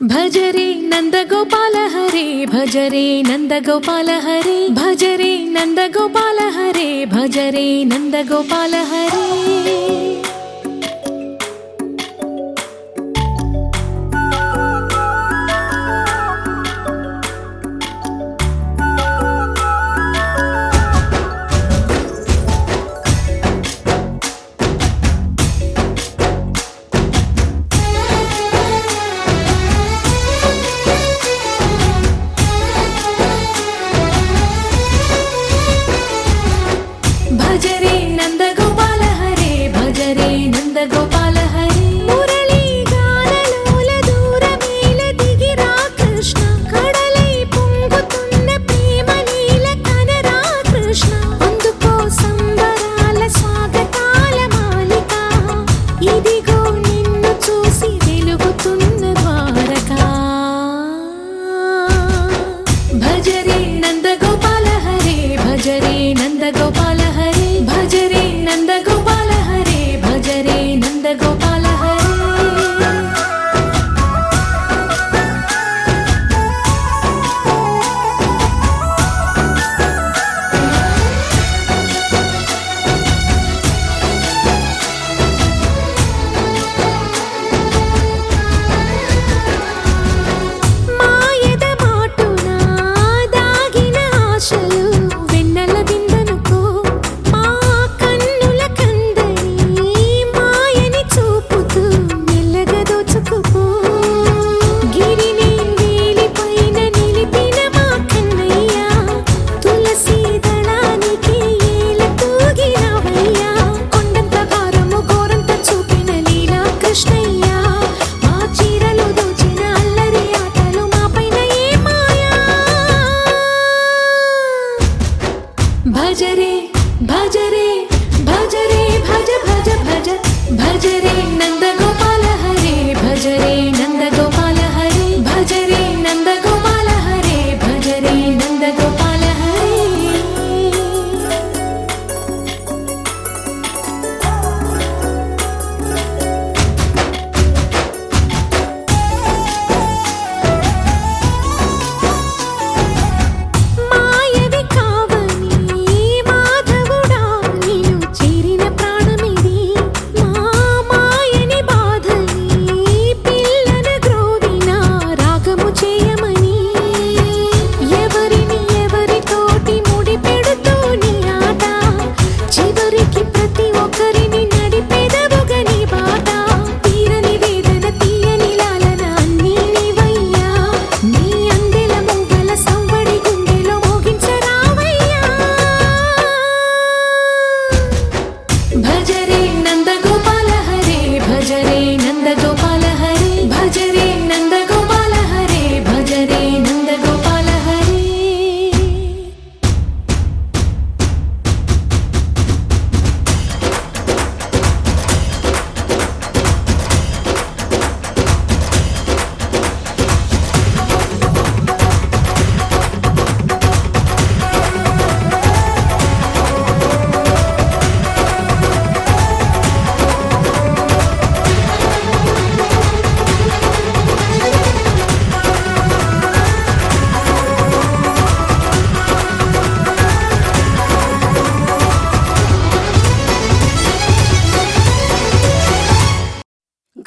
भज रे नंद गोपाल हरे भज रे नंद गोपाल हरे भज रे नंद गोपाल हरे भज रे नंद गोपाल हरे। भज रे नंद गोपाल हरे भज रे नंद गोपाल हरे। मुरली गानलोल दूरमेल दिगिरा कृष्ण कड़लै పొంగుతున్న ప్రేమ నీల కనరా కృష్ణ। అందుకో సంబరాల స్వాగతాల మాలిక ఇదిగో నిన్ను చూసి వెలుగుతున్న ద్వారకా। భజ రే నంద గోపాల హరే భజ రే నంద గోపాల हरे भज रे नंद गोपाल हरे भज रे नंद गोपाल हरे। మాయద మాటున దాగిన ఆశలు వెన్నెల బిందెనుకో మా కన్నుల కందని మాయని చూపుతూ మెల్లగా దోచుకుపో। గిరిని వేలిపైన నిలిపిన మా కన్నయ్య తులసి దళానికి ఏల తూగినవయ్యా। కొండంత భారము గోరంత చూపిన లీలా కృష్ణయ్య మా చీరలు దోచిన అల్లరి ఆటలు మా పైన ఏ మాయా। भज रे भज रे भज रे भज भज भज भज रे नंद गोपाल हरे भज रे नंद गोपाल हरे भज रे नंद गोपाल हरे भज रे नंद गोपाल हरे। మాయవి కావని మాధవుడా నిన్ను చేరిన ప్రాణమిది మా మాయని బాధని పిల్లన గ్రోవిన రాగము చేయమని। ఎవరిని ఎవరితోటి ముడి పెడుతూ నీ ఆట చివరికి ప్రతి ఒక్కరిని నడిపెదవుగా నీ బాట। తీరని వేదన తీయని లాలన అన్నీ నీవయ్యా నీ అందెల మొగ్గల సంవడి గుండెలో మోగించరావయ్యా। భజ రే నంద గోపాల హరే భజ రే నంద గోపాల హరే భజ రే నంద గోపాల హరే భజ రే నంద గోపాల హరే।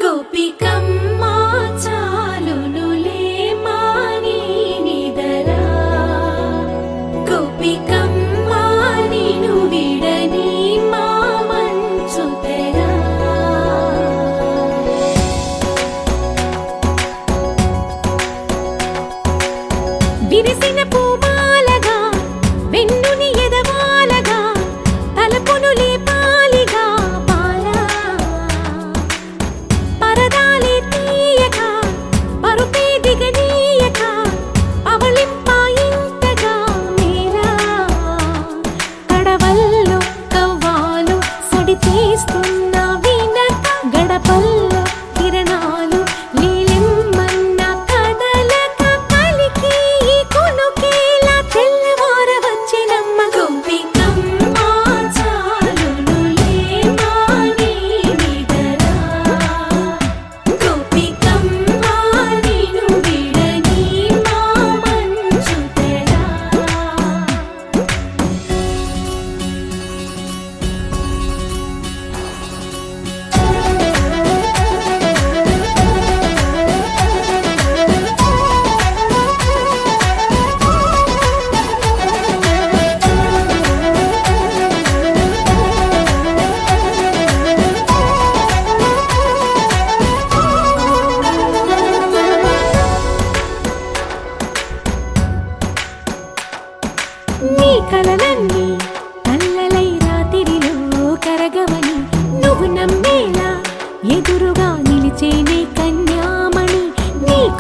గోపికమ్మ చాలునులే మాని నిదరా గోపికమ్మ నిను విడని మా మంచు తెరా। విరిసిన పూమాలగా వెన్నుని ఎదవాలగా తలపును లేపాలిగా పాలా పరదాలే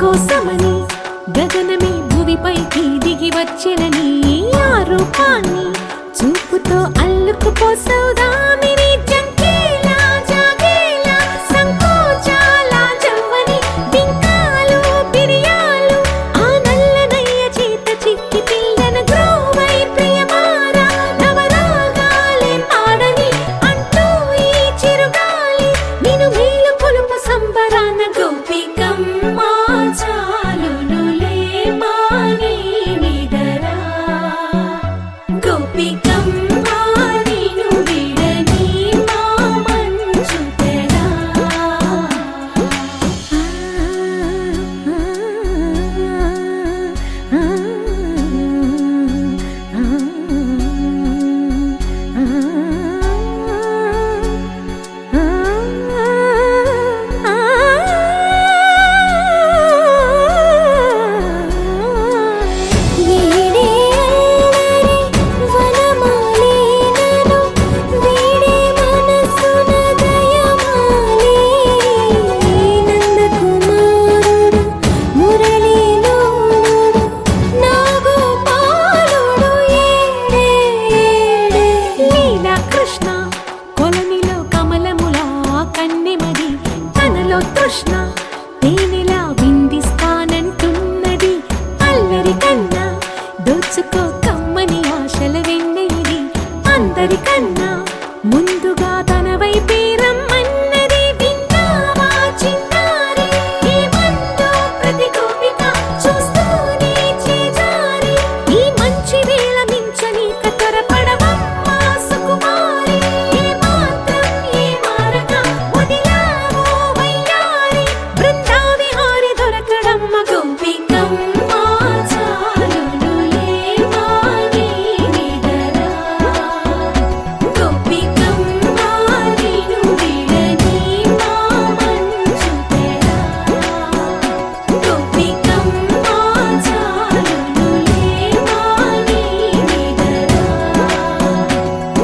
కోసమని గగనమే భువిపైకి దిగి వచ్చెనని ఆ రూపాన్ని చూపుతో అల్లుకుపోసౌదామిని జంకేలా జాగేలా సంకోచాల జవ్వని బింకాలు బిరియాలు ఆ నల్లనయ్య చేత చిక్కి పిల్లన గ్రోవై ప్రియమారా నవరాగాలే పాడని అంటూ ఈ చిరుగాలి నిను మేలు కొలుపు సంబరాన గోపికమ్మ చాలునులే మాని నిదరా గోపికమ్మ నిను విడని మా మంచు తెరా కృష్ణ తేనెలా విందిస్తానంటున్నది అల్లరి కన్నా దోచుకో కమ్మని ఆశల వెన్నెయిది అందరికన్నా ముందుగా తన వైపే రమ్మన్నది విన్నావా చిన్నారి ఈ మందు ప్రతి గోపిక చూస్తూనే చేజారి ఈ మంచి వేళ మించని కతరపడవమ్మ సుకుమారి ఏ మాత్రం ఏ మారక వదిలావో వయ్యారి బృందావిహారి దొరకడమ్మ గోపికమ్మ చాలునులే మాని నిదరా గోపికమ్మ నిను విడని మా మంచు తెరా గోపికమ్మ చాలునులే మాని నిదరా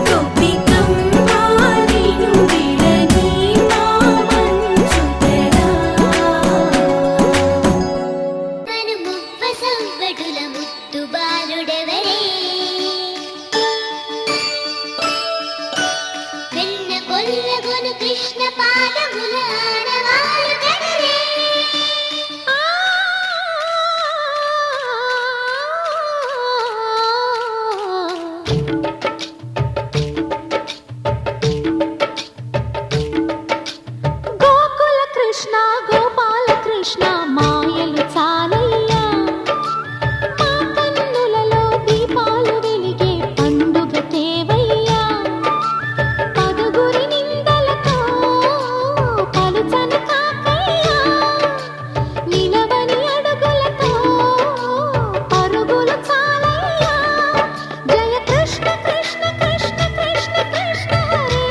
గోపికమ్మ నిను విడని మా మంచు తెరా మను ముప్ప సంవడుల ముత్తు బాలుడెవరే వెన్న కొల్లగొను కృష్ణ పాదముల ఆనవాలు కదరే గోకుల కృష్ణ గోపాల కృష్ణ మాయలు చాలయ్యా మా కన్నులలో దీపాలు వెలిగే పండుగ తేవయ్యా పదుగురి నిందలతో పలుచని కాకయ్యా నిలవని అడుగులతో పరుగులు చాలయ్యా జయ కృష్ణ కృష్ణ కృష్ణ కృష్ణ కృష్ణ హరే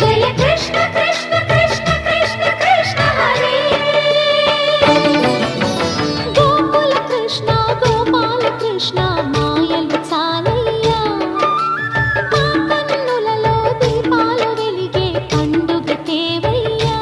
జయ కృష్ణ కృష్ణ కృష్ణ కృష్ణ కృష్ణ హరే గోకుల కృష్ణ గోపాల కృష్ణ మాయలు చాలయ్యా మా కన్నులలో దీపాలు వెలిగే పండుగ తేవయ్యా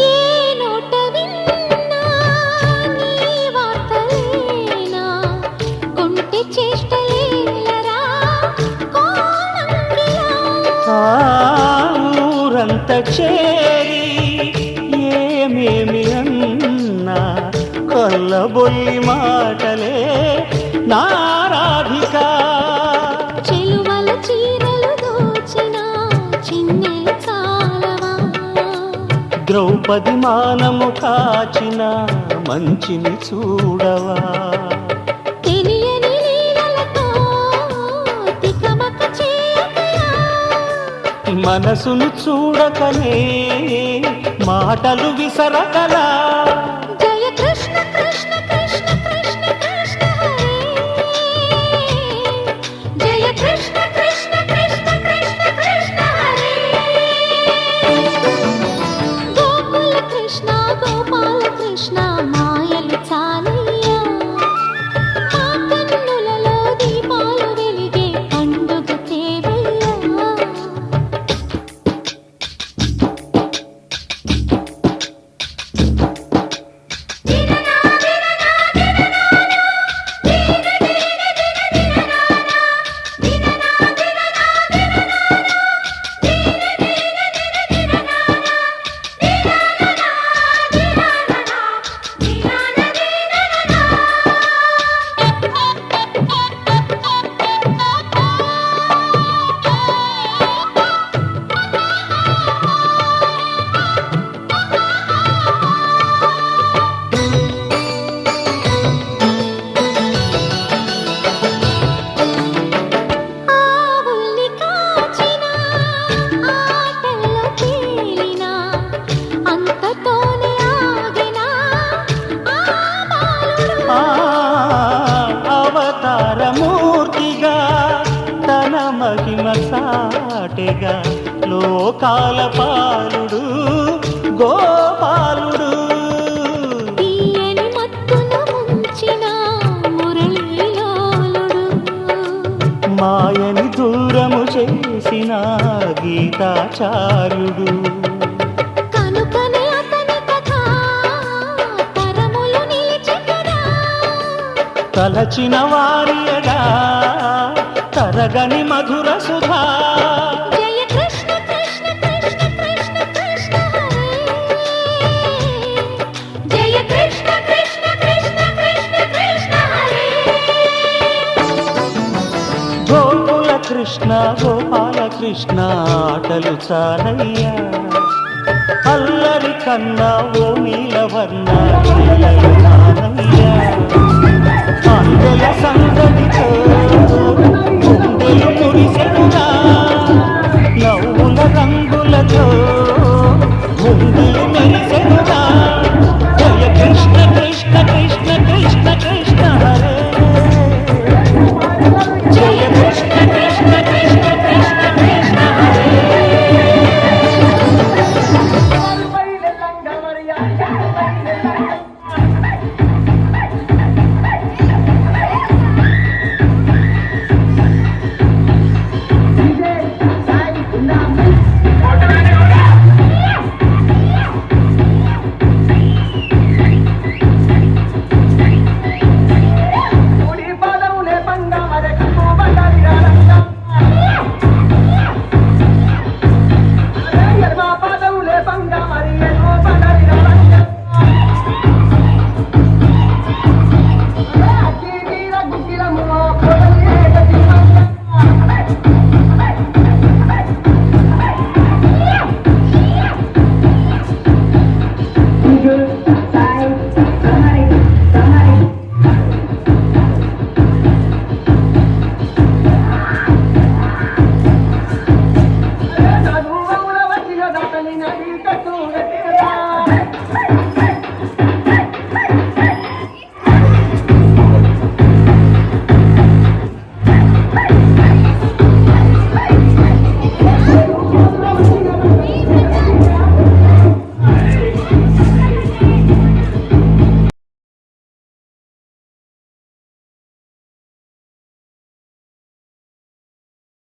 ఏ నోట విన్నా నీ వార్తలేనా కొంటె చేష్టలేలరా కోణంగిలా ఆ ఊరంత చేరి ఏమేమి అన్నా కొల్లబొల్లి మాటలే నారాధిక చెలువల చీరలు దోచిన చిన్నెలు చాలవా ద్రౌపది మానము కాచిన మంచిని చూడవా తెలియని లీలలతో తికమక చేయ మనసును చూడకనే మాటలు విసరకలా జయ కృష్ణ కృష్ణ కృష్ణ కృష్ణ కృష్ణ హరే జయ కృష్ణ కృష్ణ కృష్ణ కృష్ణ కృష్ణ హరే గోకుల కృష్ణ గోపాల కృష్ణ మాయలు చాలయ్యా మా కన్నులలో దీపాలు వెలిగే పండుగ తేవయ్యా ఆవుల్ని కాచిన ఆటల్లో తేలిన అంతతోనే ఆగిన ఆ బాలుడు ఆ అవతారమూర్తిగా తన మహిమ సాటెగా లోకాల పాలుడు గోపాలుడు తీయని మత్తున ముంచిన మురళీలోలుడు మాయని దూరము చేసిన గీతాచార్యుడు కనుకనే అతని కథ తరములు నిలిచి కదా తలచిన వారియగా తరగని మధుర సుధా జయ కృష్ణ కృష్ణ కృష్ణ కృష్ణ కృష్ణ హరే జయ కృష్ణ కృష్ణ కృష్ణ కృష్ణ కృష్ణ హరే గోకుల కృష్ణ గోపాల కృష్ణ ఆటలు చాలయ్యా అల్లరి కన్నా ఓ నీలవర్ణ అందెల సంగ